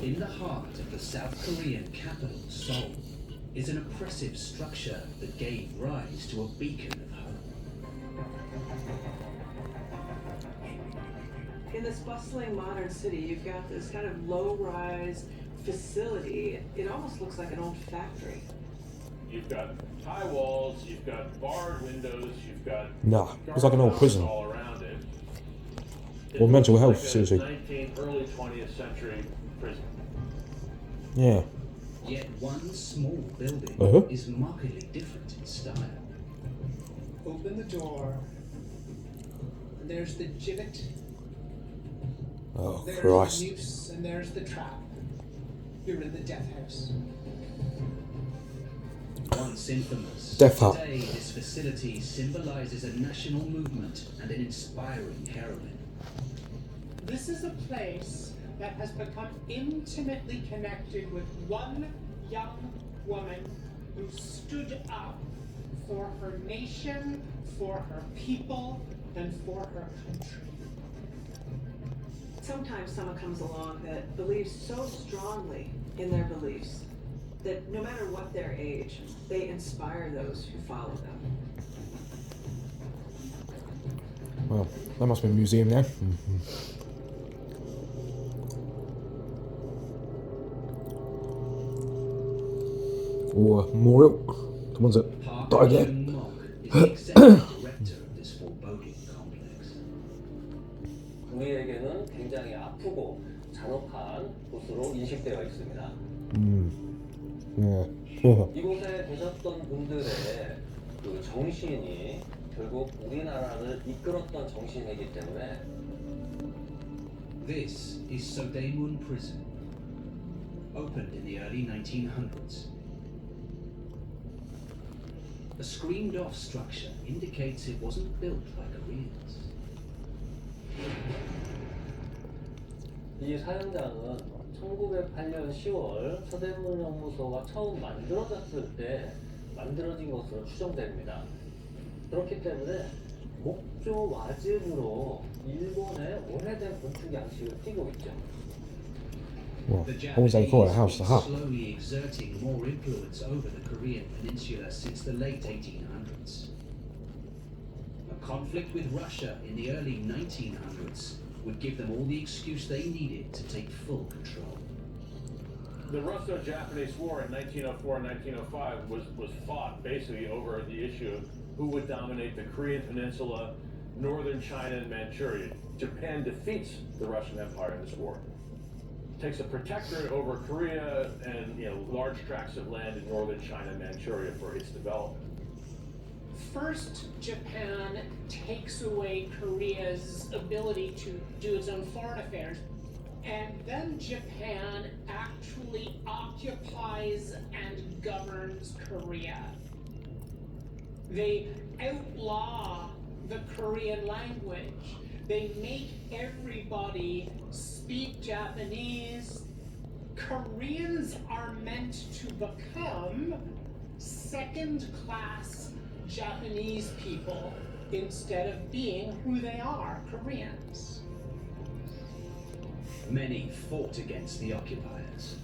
In the heart of the South Korean capital, Seoul, is an oppressive structure that gave rise to a beacon of hope. In this bustling modern city, you've got this kind of low-rise facility. It almost looks like an old factory. You've got high walls, you've got barred windows, you've got Nah, it's like an old prison. all around it. Or mental looks health like facility. a 19th, early 20th century prison. Yeah. Yet one small building is markedly different in style. Open the door. And there's the gibbet. Oh, There's Christ. the noose, and there's the trap. You're in the death house. Once infamous, Death Hut. today this facility symbolizes a national movement and an inspiring heroine. This is a place that has become intimately connected with one young woman who stood up for her nation, for her people, and for her country. Sometimes someone comes along that believes so strongly in their beliefs that no matter what their age, they inspire those who follow them. Well, that must be a museum now. Or a memorial. The ones that Park died there. Hyun-mok is the executive director of this foreboding complex. 우리에게는 굉장히 아프고 잔혹한 곳으로 인식되어 있습니다. Yeah. 이곳에 계셨던 분들의 그 정신이 결국 우리나라를 이끌었던 정신이기 때문에 This is Sodaemun Prison, opened in the early 1900s. A screened-off structure indicates it wasn't built by Koreans. 이 사형장은 1908년 10월 서대문 형무소가 처음 만들어졌을 때 만들어진 것으로 추정됩니다. 그렇기 때문에 목조 와집으로 일본의 오래된 건축 양식을 띠고 있죠. Well, The always they call it a Japanese house to been hut. slowly exerting more influence over the Korean peninsula since the late 1800s. A conflict with Russia in the early 1900s would give them all the excuse they needed to take full control. The Russo-Japanese War in 1904 and 1905 was fought basically over the issue of who would dominate the Korean Peninsula, northern China, and Manchuria. Japan defeats the Russian Empire in this war. Takes a protectorate over Korea and large tracts of land in northern China and Manchuria for its development. First, Japan takes away Korea's ability to do its own foreign affairs, and then Japan actually occupies and governs Korea. They outlaw the Korean language. They make everybody speak Japanese. Koreans are meant to become second-class Japanese people instead of being who they are, Koreans. Many fought against the occupiers,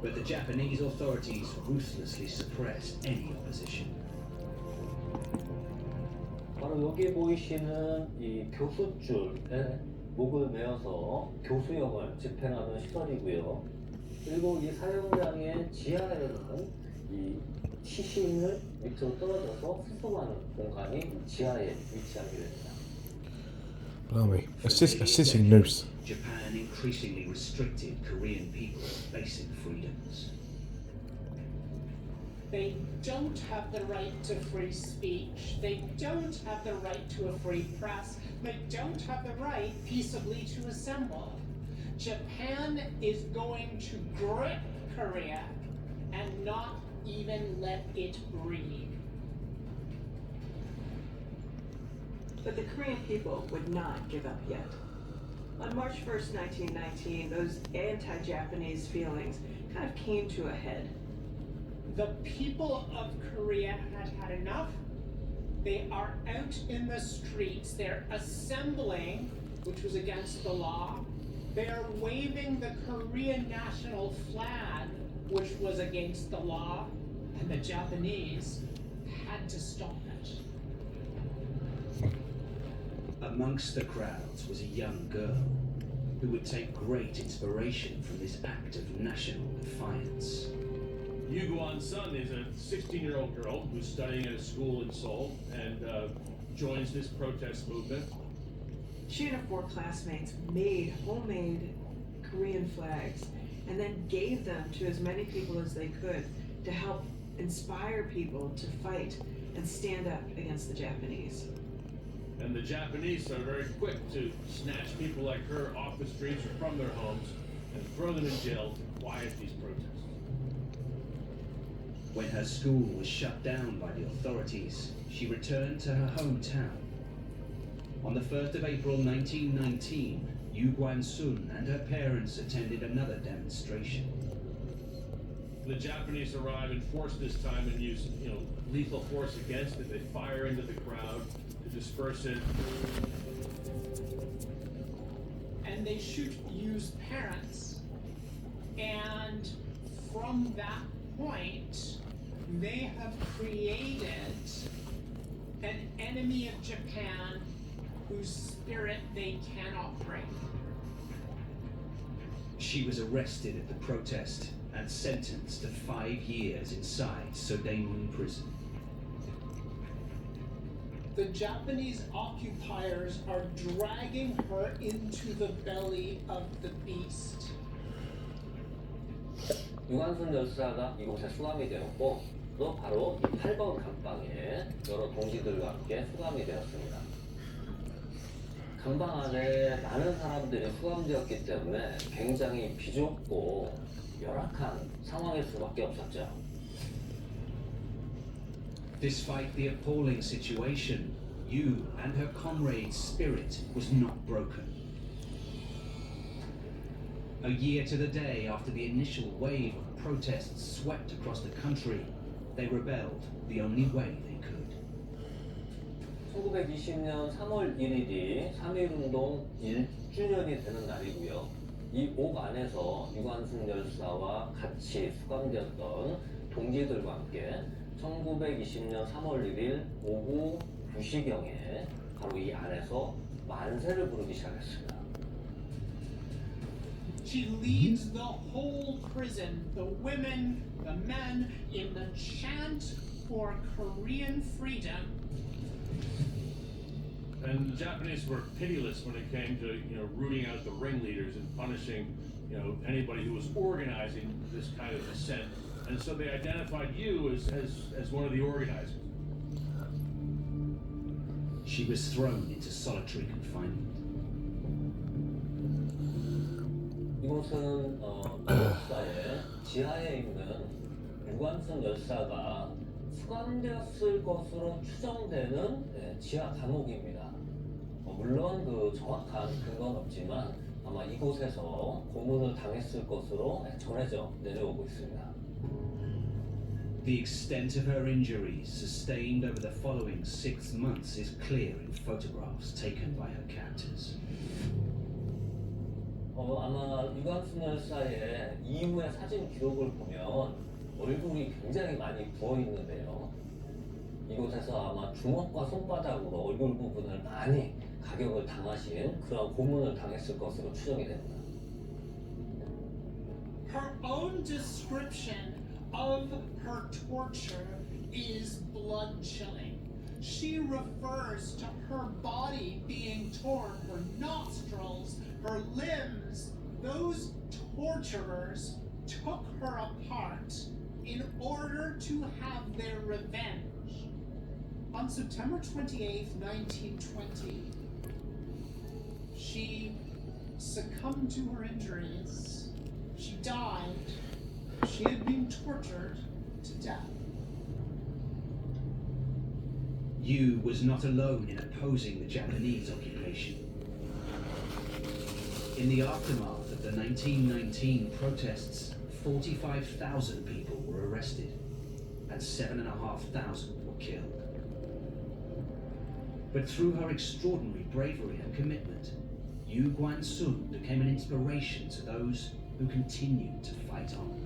but the Japanese authorities ruthlessly suppressed any opposition. 바로 여기 보이시는 이 교수줄에 목을 메어서 교수형을 집행하는 시설이고요. 그리고 이 사형장의 지하에는 이 시신을 밑으로 떨어져서 수송하는 공간이 지하에 위치하게 됩니다. Blimey. A sitting noose. Japan increasingly restricted Korean people's basic freedoms. They don't have the right to free speech. They don't have the right to a free press. They don't have the right peaceably to assemble. Japan is going to grip Korea and not even let it breathe. But the Korean people would not give up yet. On March 1st, 1919, those anti-Japanese feelings kind of came to a head. The people of Korea had had enough. They are out in the streets. They're assembling, which was against the law. They're waving the Korean national flag, which was against the law, and the Japanese had to stop it. Amongst the crowds was a young girl who would take great inspiration from this act of national defiance. Yu Guan-sun is a 16-year-old girl who's studying at a school in Seoul and joins this protest movement. She and her 4 classmates made homemade Korean flags and then gave them to as many people as they could to help inspire people to fight and stand up against the Japanese. And the Japanese are very quick to snatch people like her off the streets or from their homes and throw them in jail to quiet these protests. When her school was shut down by the authorities, she returned to her hometown. On the 1st of April 1919, Yu Guan-sun and her parents attended another demonstration. The Japanese arrive in force this time and use, lethal force against it. They fire into the crowd to disperse it. And they shoot Yu's parents. And from that point, they have created an enemy of Japan whose spirit they cannot break. She was arrested at the protest and sentenced to 5 years inside Sodaemun prison. The Japanese occupiers are dragging her into the belly of the beast. 유관순 열사가 이곳에 수감이 되었고 또 바로 이 8번 감방에 여러 동지들과 함께 수감이 되었습니다. 감방 안에 많은 사람들이 수감되었기 때문에 굉장히 비좁고 열악한 상황일 수밖에 없었죠. Despite the appalling situation, Yu and her comrades' spirit was not broken. A year to the day after the initial wave of protests swept across the country, they rebelled the only way they could. 1920년 3월 1일이 3.1운동 1주년이 되는 날이고요. 이 옥 안에서 유관순 열사와 같이 수감되었던 동지들과 함께 1920년 3월 1일 오후 2시경에 바로 이 안에서 만세를 부르기 시작했습니다. She leads the whole prison, the women, the men, in the chant for Korean freedom. And the Japanese were pitiless when it came to, rooting out the ringleaders and punishing, anybody who was organizing this kind of dissent. And so they identified you as one of the organizers. She was thrown into solitary confinement. 이곳은 마법사의 지하에 있는 유관순 열사가 수감되었을 것으로 추정되는 지하 감옥입니다. 물론 그 정확한 근거는 없지만 아마 이곳에서 고문을 당했을 것으로 전해져 내려오고 있습니다. The extent of her injuries sustained over the following 6 months is clear in photographs taken by her captors. 아마 유관순 열사의 이후의 사진 기록을 보면 얼굴이 굉장히 많이 부어 있는데요. 이곳에서 아마 주먹과 손바닥으로 얼굴 부분을 많이 가격을 당하신 그런 고문을 당했을 것으로 추정이 됩니다. Her own description of her torture is blood-chilling. She refers to her body being torn, her nostrils, her limbs. Those torturers took her apart in order to have their revenge. On September 28, 1920, she succumbed to her injuries. She died. She had been tortured to death. Yu was not alone in opposing the Japanese occupation. In the aftermath of the 1919 protests, 45,000 people were arrested and 7,500 were killed. But through her extraordinary bravery and commitment, Yu Guansun became an inspiration to those who continued to fight on.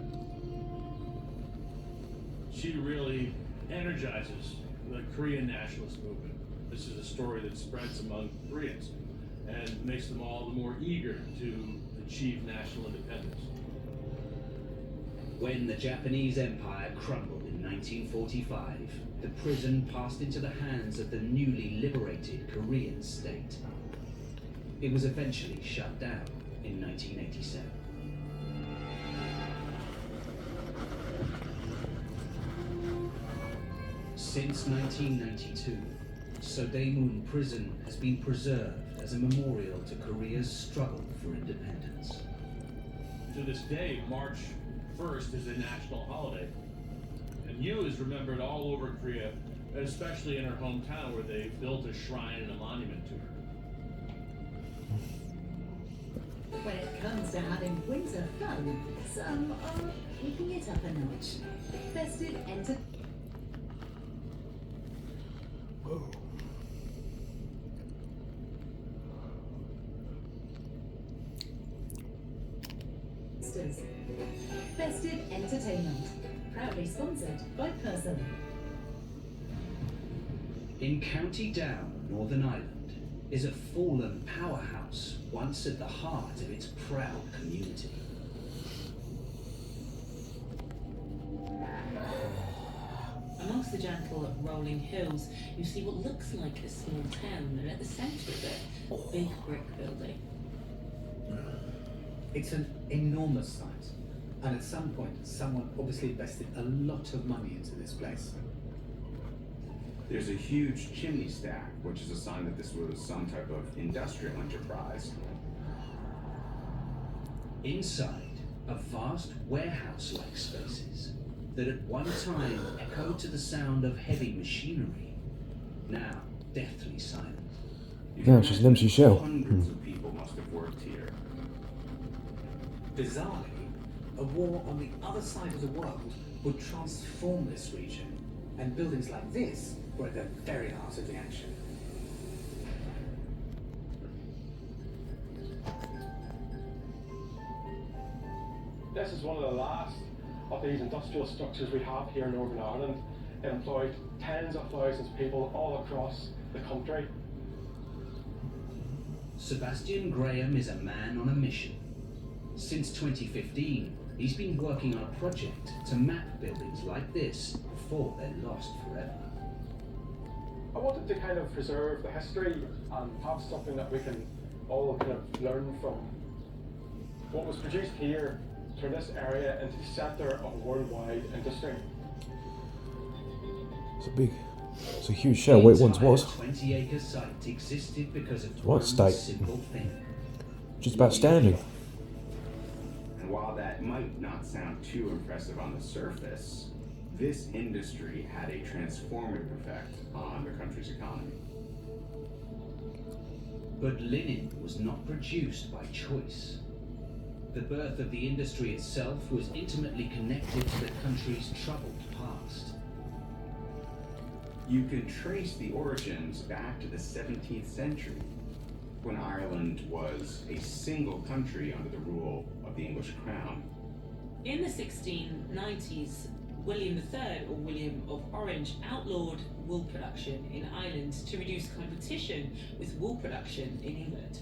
She really energizes the Korean nationalist movement. This is a story that spreads among Koreans and makes them all the more eager to achieve national independence. When the Japanese Empire crumbled in 1945, the prison passed into the hands of the newly liberated Korean state. It was eventually shut down in 1987. Since 1992, Sodaemun Prison has been preserved as a memorial to Korea's struggle for independence. To this day, March 1st is a national holiday. And Yu is remembered all over Korea, especially in her hometown where they built a shrine and a monument to her. When it comes to having winter fun, some are keeping it up a notch. Festive Whoa. Festive Entertainment, proudly sponsored by Person. In County Down, Northern Ireland, is a fallen powerhouse once at the heart of its proud community. Amongst the gentle rolling hills, you see what looks like a small town, and at the centre of it, a big brick building. It's an enormous site, and at some point, someone obviously invested a lot of money into this place. There's a huge chimney stack, which is a sign that this was some type of industrial enterprise. Inside are vast warehouse-like spaces that at one time echoed to the sound of heavy machinery, now deathly silent. Yeah, it's just an empty shell. Hundreds of people must have worked here. Bizarrely, a war on the other side of the world would transform this region, and buildings like this were at the very heart of the action. This is one of the last of these industrial structures we have here in Northern Ireland. It employed tens of thousands of people all across the country. Sebastian Graham is a man on a mission. Since 2015, he's been working on a project to map buildings like this before they're lost forever. I wanted to kind of preserve the history and have something that we can all kind of learn from. What was produced here turned this area into the centre of a worldwide industry. It's a huge shell where it once was. 20-acre site existed because of What one state? simple thing. Just about standing. And while that might not sound too impressive on the surface, this industry had a transformative effect on the country's economy. But linen was not produced by choice. The birth of the industry itself was intimately connected to the country's troubled past. You can trace the origins back to the 17th century, when Ireland was a single country under the rule of the English crown. In the 1690s, William III, or William of Orange, outlawed wool production in Ireland to reduce competition with wool production in England.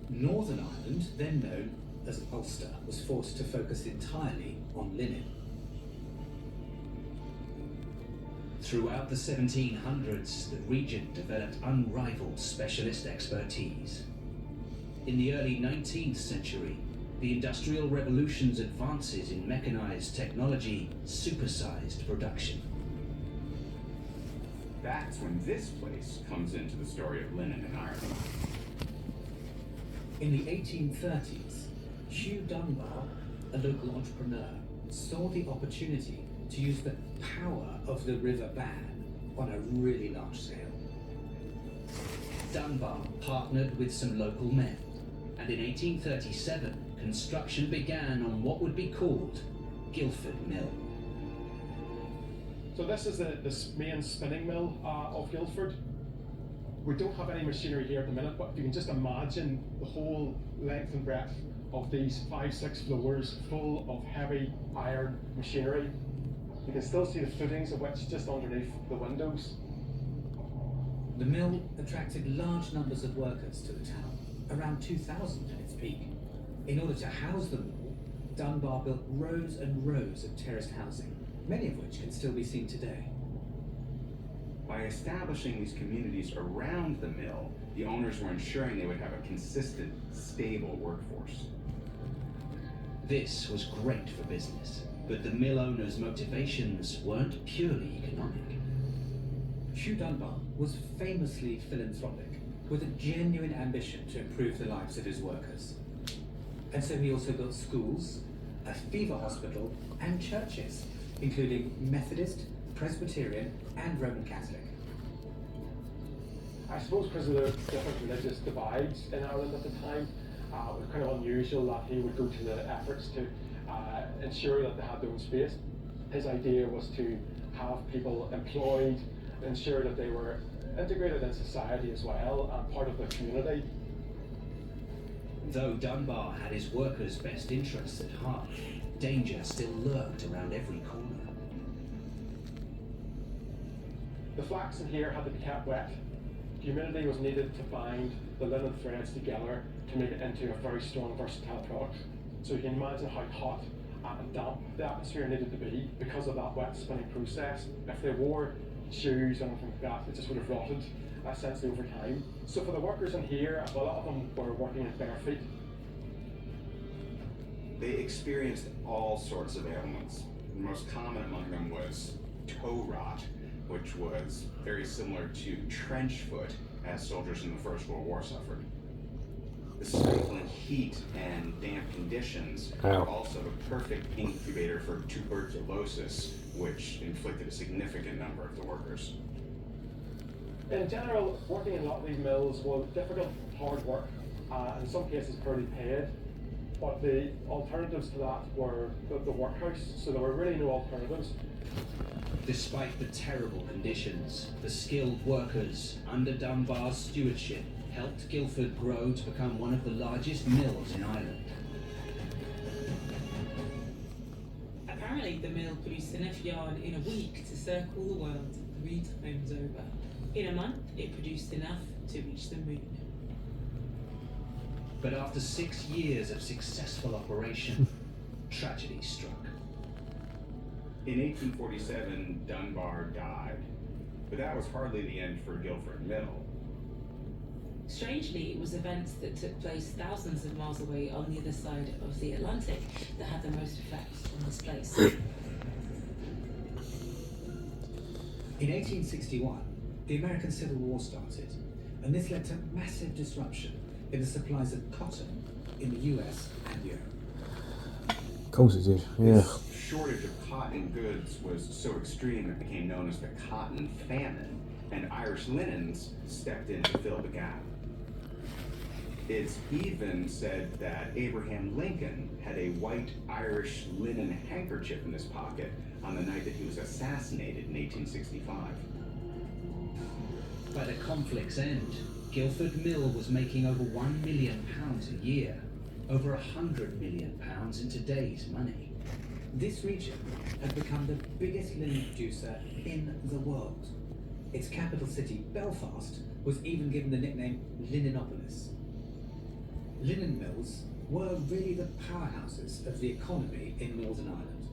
Northern Ireland, then known as Ulster, was forced to focus entirely on linen. Throughout the 1700s, the region developed unrivaled specialist expertise. In the early 19th century, the Industrial Revolution's advances in mechanized technology supersized production. That's when this place comes into the story of linen in Ireland. In the 1830s, Hugh Dunbar, a local entrepreneur, saw the opportunity to use the power of the River Bann on a really large scale. Dunbar partnered with some local men, and in 1837, construction began on what would be called Guildford Mill. So this is the main spinning mill of Guildford. We don't have any machinery here at the minute, but if you can just imagine the whole length and breadth of these 5-6 floors full of heavy iron machinery. You can still see the footings of which just underneath the windows. The mill attracted large numbers of workers to the town, around 2,000 at its peak. In order to house them all, Dunbar built rows and rows of terraced housing, many of which can still be seen today. By establishing these communities around the mill, the owners were ensuring they would have a consistent, stable workforce. This was great for business, but the mill owners' motivations weren't purely economic. Hugh Dunbar was famously philanthropic, with a genuine ambition to improve the lives of his workers. And so he also built schools, a fever hospital, and churches, including Methodist, Presbyterian, and Roman Catholic. I suppose because of the different religious divides in Ireland at the time, it was kind of unusual that he would go to the efforts to ensure that they had their own space. His idea was to have people employed, ensure that they were integrated in society as well, and part of the community. Though Dunbar had his workers' best interests at heart, danger still lurked around every corner. The flax in here had to be kept wet. Humidity was needed to bind the linen threads together to make it into a very strong, versatile product. So you can imagine how hot and damp the atmosphere needed to be because of that wet spinning process. If they wore shoes or anything like that, it just would have rotted essentially over time. So for the workers in here, a lot of them were working in bare feet. They experienced all sorts of ailments. The most common among them was toe rot, which was very similar to trench foot, as soldiers in the First World War suffered. The stifling heat and damp conditions were also the perfect incubator for tuberculosis, which inflicted a significant number of the workers. In general, working in a lot of these mills was difficult, hard work, in some cases poorly paid. But the alternatives to that were the workhouse, so there were really no alternatives. Despite the terrible conditions, the skilled workers under Dunbar's stewardship helped Guildford grow to become one of the largest mills in Ireland. Apparently, the mill produced enough yarn in a week to circle the world 3 times over. In a month, it produced enough to reach the moon. But after 6 years of successful operation, tragedy struck. In 1847, Dunbar died, but that was hardly the end for Guildford Mill. Strangely, it was events that took place thousands of miles away on the other side of the Atlantic that had the most effect on this place. In 1861, the American Civil War started, and this led to massive disruption in the supplies of cotton in the US and Europe. Of course it did, yeah. This shortage of cotton goods was so extreme it became known as the Cotton Famine, and Irish linens stepped in to fill the gap. It's even said that Abraham Lincoln had a white Irish linen handkerchief in his pocket on the night that he was assassinated in 1865. By the conflict's end, Guildford Mill was making over £1 million a year, over £100 million in today's money. This region had become the biggest linen producer in the world. Its capital city, Belfast, was even given the nickname Linenopolis. Linen mills were really the powerhouses of the economy in Northern Ireland.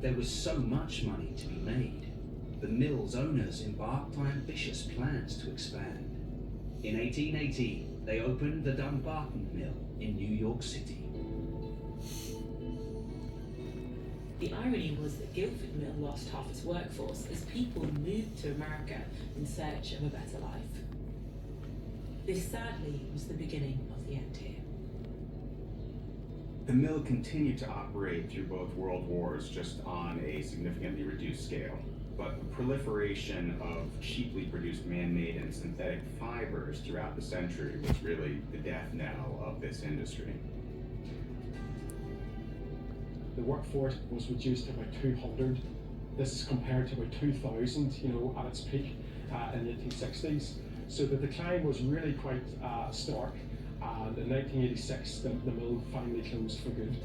There was so much money to be made. The mill's owners embarked on ambitious plans to expand. In 1880, they opened the Dumbarton Mill in New York City. The irony was that Guildford Mill lost half its workforce as people moved to America in search of a better life. This sadly was the beginning of the end here. The mill continued to operate through both world wars, just on a significantly reduced scale. But the proliferation of cheaply produced man-made and synthetic fibers throughout the century was really the death knell of this industry. The workforce was reduced to about 200. This is compared to about 2,000, at its peak in the 1860s. So the decline was really quite stark, and in 1986 the mill finally closed for good.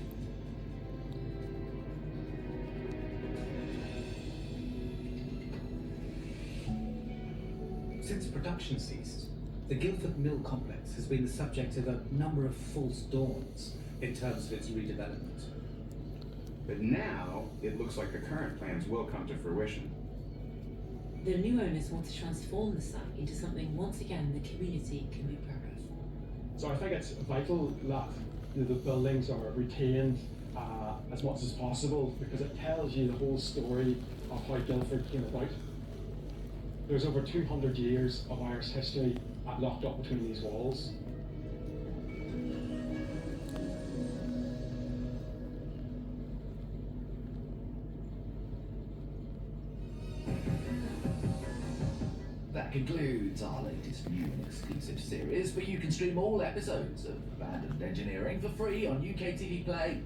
Since production ceased, the Guildford Mill complex has been the subject of a number of false dawns in terms of its redevelopment. But now, it looks like the current plans will come to fruition. The new owners want to transform the site into something once again the community can be proud of. So I think it's vital that the buildings are retained as much as possible, because it tells you the whole story of how Guildford came about. There's over 200 years of Irish history locked up between these walls. That concludes our latest new and exclusive series, but you can stream all episodes of Abandoned Engineering for free on UK TV Play